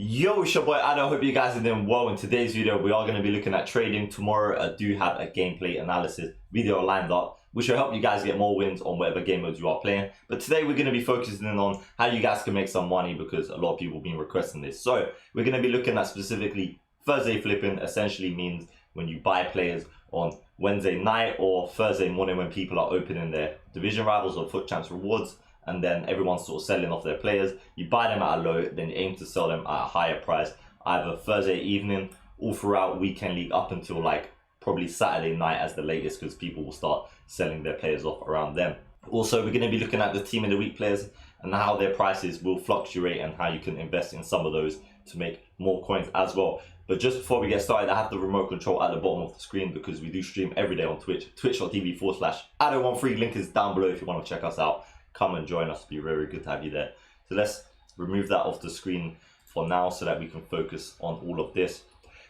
Yo, it's your boy Adam. I hope you guys are doing well. In today's video, we are going to be looking at trading. Tomorrow, I do have a gameplay analysis video lined up, which will help you guys get more wins on whatever game modes you are playing. But today, we're going to be focusing on how you guys can make some money because a lot of people have been requesting this. So, we're going to be looking at specifically Thursday flipping. Essentially means when you buy players on Wednesday night or Thursday morning when people are opening their division rivals or foot champs rewards, and then everyone's sort of selling off their players. You buy them at a low, then you aim to sell them at a higher price, either Thursday evening all throughout weekend league up until like probably Saturday night as the latest, because people will start selling their players off around then. Also, we're going to be looking at the team of the week players and how their prices will fluctuate and how you can invest in some of those to make more coins as well. But just before we get started, I have the remote control at the bottom of the screen because we do stream every day on Twitch, twitch.tv/Addo13. Link is down below if you want to check us out. Come and join us. It'll be very good to have you there. So let's remove that off the screen for now so that we can focus on all of this.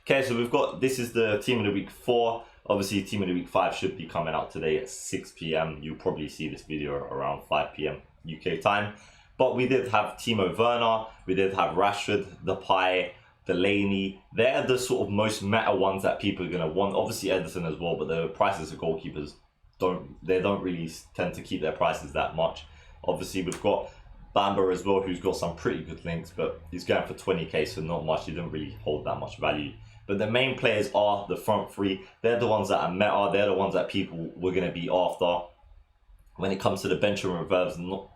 Okay, so we've got, this is the team of the week 4. Obviously, team of the week 5 should be coming out today at 6 p.m. You'll probably see this video around 5 p.m. UK time. But we did have Timo Werner, we did have Rashford, Depay, Delaney. They're the sort of most meta ones that people are going to want. Obviously Edison as well, but the prices of goalkeepers don't really tend to keep their prices that much. Obviously we've got Bamba as well, who's got some pretty good links, but he's going for 20k, so not much. He didn't really hold that much value. But the main players are the front three. They're the ones that are meta. They're the ones that people were going to be after. When it comes to the bench and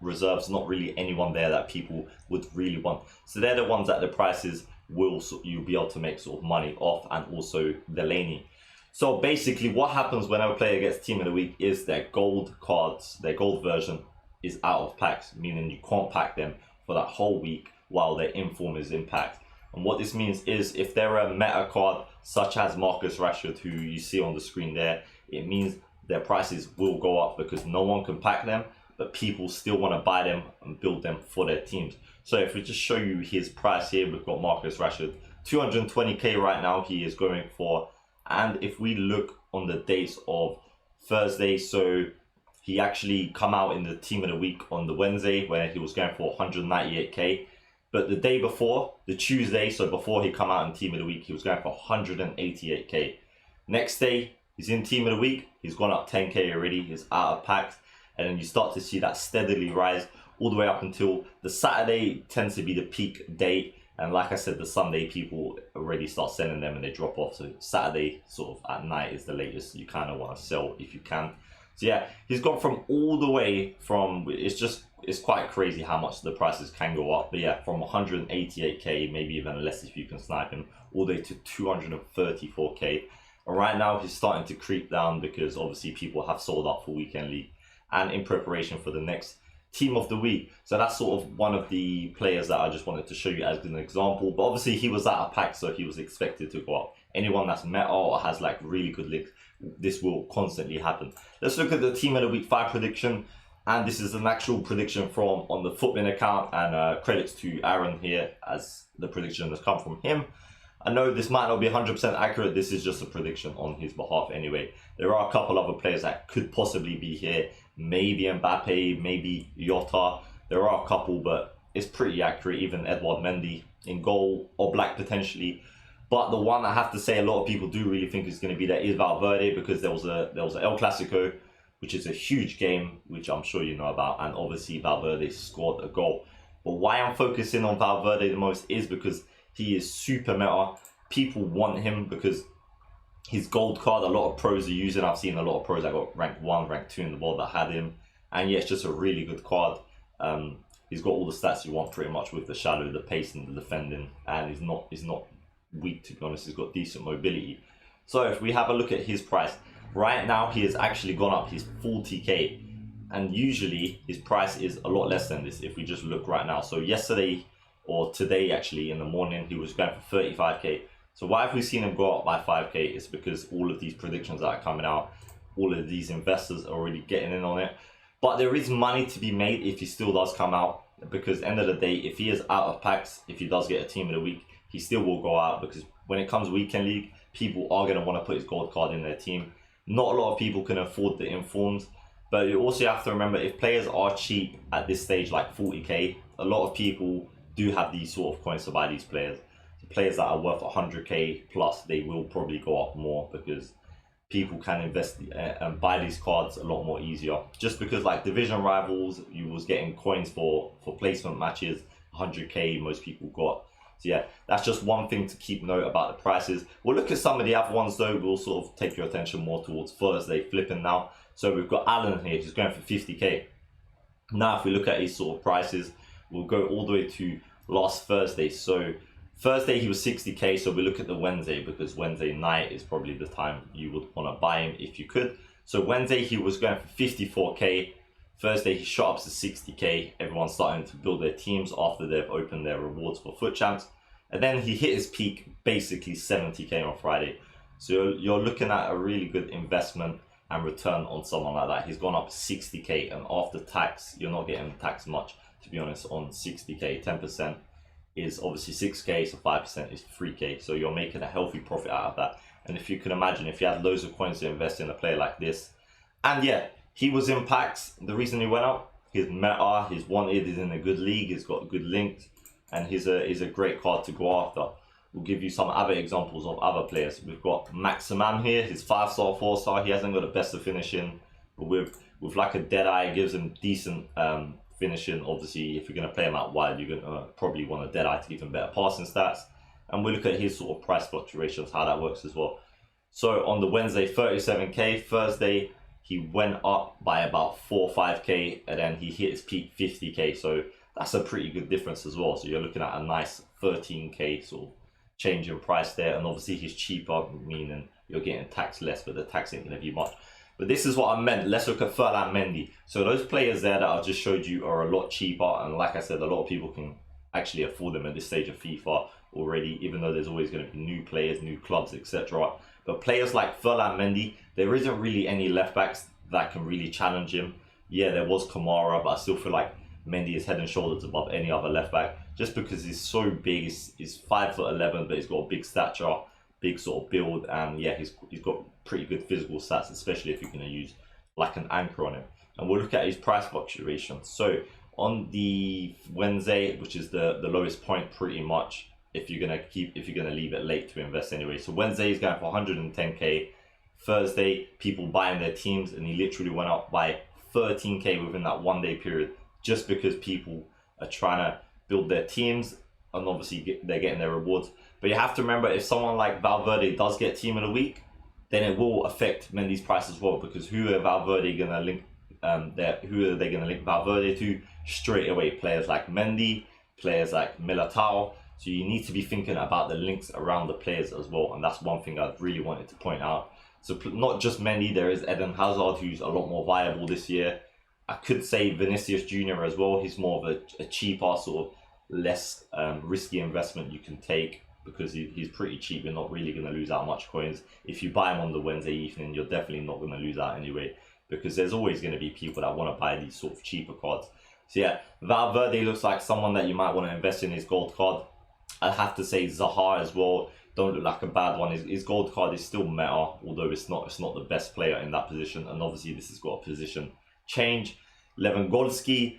reserves, not really anyone there that people would really want. So they're the ones that the prices you'll be able to make sort of money off, and also Delaney. So basically what happens whenever a player gets team of the week is their gold cards, their gold version is out of packs, meaning you can't pack them for that whole week while their inform is in packs. And what this means is if they're a meta card such as Marcus Rashford, who you see on the screen there, it means their prices will go up because no one can pack them, but people still want to buy them and build them for their teams. So if we just show you his price here, we've got Marcus Rashford, 220k right now he is going for. And if we look on the dates of Thursday, so he actually come out in the team of the week on the Wednesday where he was going for 198k. But the day before, the Tuesday, so before he come out in team of the week, he was going for 188k. Next day, he's in team of the week, he's gone up 10k already, he's out of packs. And then you start to see that steadily rise all the way up until the Saturday tends to be the peak day. And like I said, the Sunday people already start selling them and they drop off. So Saturday sort of at night is the latest you kind of want to sell if you can. So yeah, he's gone from all the way from, it's quite crazy how much the prices can go up. But yeah, from 188k, maybe even less if you can snipe him, all the way to 234k. And right now he's starting to creep down because obviously people have sold up for weekend league and in preparation for the next team of the week. So that's sort of one of the players that I just wanted to show you as an example. But obviously he was out of pack, so he was expected to go up. Anyone that's meta or has like really good links, this will constantly happen. Let's look at the team of the week 5 prediction. And this is an actual prediction from on the Footman account, and credits to Aaron here as the prediction has come from him. I know this might not be 100% accurate. This is just a prediction on his behalf anyway. There are a couple other players that could possibly be here. Maybe Mbappe, maybe Jota. There are a couple, but it's pretty accurate. Even Edouard Mendy in goal, or Black potentially. But the one I have to say a lot of people do really think is going to be there is Valverde, because there was a El Clasico, which is a huge game, which I'm sure you know about, and obviously Valverde scored a goal. But why I'm focusing on Valverde the most is because he is super meta. People want him because his gold card, a lot of pros are using. I've seen a lot of pros that got rank 1, rank 2 in the world that had him. And yeah, it's just a really good card. He's got all the stats you want pretty much with the shallow, the pace and the defending. And he's not weak, to be honest. He's got decent mobility. So if we have a look at his price, right now he has actually gone up. He's 40k. And usually his price is a lot less than this if we just look right now. So yesterday, or today actually in the morning, he was going for 35k. So why have we seen him go up by 5k? It's because all of these predictions that are coming out, all of these investors are already getting in on it. But there is money to be made if he still does come out, because end of the day, if he is out of packs, if he does get a team of the week, he still will go out, because when it comes weekend league, people are going to want to put his gold card in their team. Not a lot of people can afford the informs, but you also have to remember, if players are cheap at this stage, like 40k, a lot of people do have these sort of coins to buy these players. The players that are worth 100k plus, they will probably go up more because people can invest and buy these cards a lot more easier. Just because like division rivals, you was getting coins for placement matches, 100k most people got. So yeah, that's just one thing to keep note about the prices. We'll look at some of the other ones though. We'll sort of take your attention more towards Thursday flipping now. So we've got Allen here, he's going for 50k. Now if we look at his sort of prices, we'll go all the way to last Thursday. So Thursday he was 60k, so we look at the Wednesday because Wednesday night is probably the time you would want to buy him if you could. So Wednesday he was going for 54k. Thursday he shot up to 60k. Everyone's starting to build their teams after they've opened their rewards for FUT Champs. And then he hit his peak basically 70k on Friday. So you're looking at a really good investment and return on someone like that. He's gone up 60k, and after tax, you're not getting taxed much, to be honest, on 60k. 10% is obviously 6k, so 5% is 3k. So you're making a healthy profit out of that. And if you can imagine, if you had loads of coins to invest in a player like this, and yeah, he was in packs. The reason he went up, his meta, he's wanted, he's in a good league, he's got good links, and he's a great card to go after. We'll give you some other examples of other players. We've got Maximum here, his 5-star, 4-star. He hasn't got the best of finishing, but with like a Deadeye, it gives him decent finishing. Obviously, if you're going to play him out wide, you're going to probably want a Deadeye to give him better passing stats. And we'll look at his sort of price fluctuations, how that works as well. So on the Wednesday, 37k. Thursday, he went up by about 4 or 5k, and then he hit his peak 50k. So that's a pretty good difference as well. So you're looking at a nice 13k sort of change in price there. And obviously he's cheaper, meaning you're getting taxed less, but the tax ain't going to be much. But this is what I meant. Let's look at Ferland Mendy. So those players there that I just showed you are a lot cheaper, and like I said, a lot of people can actually afford them at this stage of FIFA already, even though there's always going to be new players, new clubs, etc. But players like Ferland Mendy, there isn't really any left backs that can really challenge him. Yeah, there was Kamara, but I still feel like Mendy is head and shoulders above any other left back, just because he's so big. He's 5'11", but he's got a big stature, big sort of build, and yeah, he's got pretty good physical stats, especially if you're going to use like an anchor on him. And we'll look at his price fluctuations. So on the Wednesday, which is the lowest point pretty much, if you're gonna leave it late to invest anyway. So Wednesday is going for 110k. Thursday, people buying their teams, and he literally went up by 13k within that 1 day period, just because people are trying to build their teams, and obviously they're getting their rewards. But you have to remember, if someone like Valverde does get team of the week, then it will affect Mendy's price as well, because who are Valverde gonna link? Who are they gonna link Valverde to? Straight away, players like Mendy, players like Militao. So you need to be thinking about the links around the players as well, and that's one thing I really wanted to point out. So not just Mendy, there is Eden Hazard, who's a lot more viable this year. I could say Vinicius Jr. as well. He's more of a cheaper, sort of less risky investment you can take, because he's pretty cheap. You're not really going to lose out much coins. If you buy him on the Wednesday evening, you're definitely not going to lose out anyway, because there's always going to be people that want to buy these sort of cheaper cards. So yeah, Valverde looks like someone that you might want to invest in his gold card. I'd have to say Zaha as well. Don't look like a bad one. His gold card is still meta, although it's not the best player in that position. And obviously this has got a position change. Lewandowski,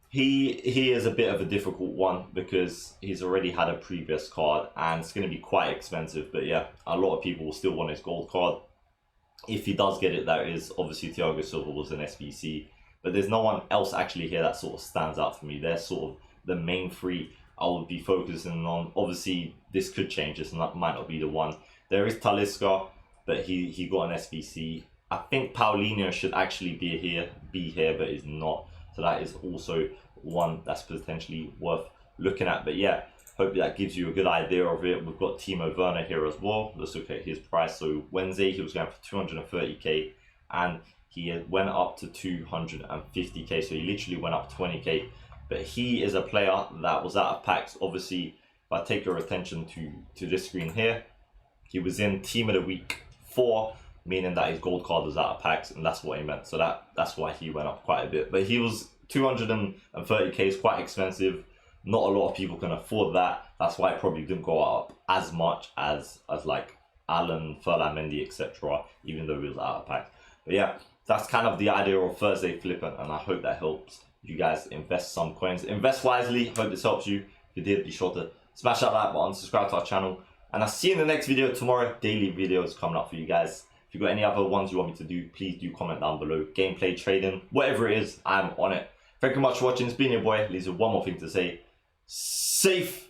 he is a bit of a difficult one, because he's already had a previous card and it's going to be quite expensive. But yeah, a lot of people will still want his gold card. If he does get it, that is obviously Thiago Silva was an SBC. But there's no one else actually here that sort of stands out for me. They're sort of the main three I would be focusing on. Obviously, this could change. This might not be the one. There is Talisca, but he got an SBC. I think Paulinho should actually be here, but is not. So that is also one that's potentially worth looking at. But yeah, hope that gives you a good idea of it. We've got Timo Werner here as well. Let's look at his price. So Wednesday, he was going for 230k, and he went up to 250k. So he literally went up 20k. But he is a player that was out of packs. Obviously, if I take your attention to this screen here, he was in Team of the Week 4, meaning that his gold card was out of packs, and that's what he meant. So that's why he went up quite a bit. But he was 230k is quite expensive. Not a lot of people can afford that. That's why it probably didn't go up as much as like Allen, Ferland Mendy, etc., even though he was out of packs. But yeah, that's kind of the idea of Thursday flipping, and I hope that helps you guys invest some coins. Invest wisely. Hope this helps you. If you did, be sure to smash that like button, subscribe to our channel, and I'll see you in the next video tomorrow. Daily videos coming up for you guys. If you've got any other ones you want me to do, please do comment down below. Gameplay, trading, whatever it is, I'm on it. Thank you much for watching. It's been your boy. Leaves with one more thing to say. Safe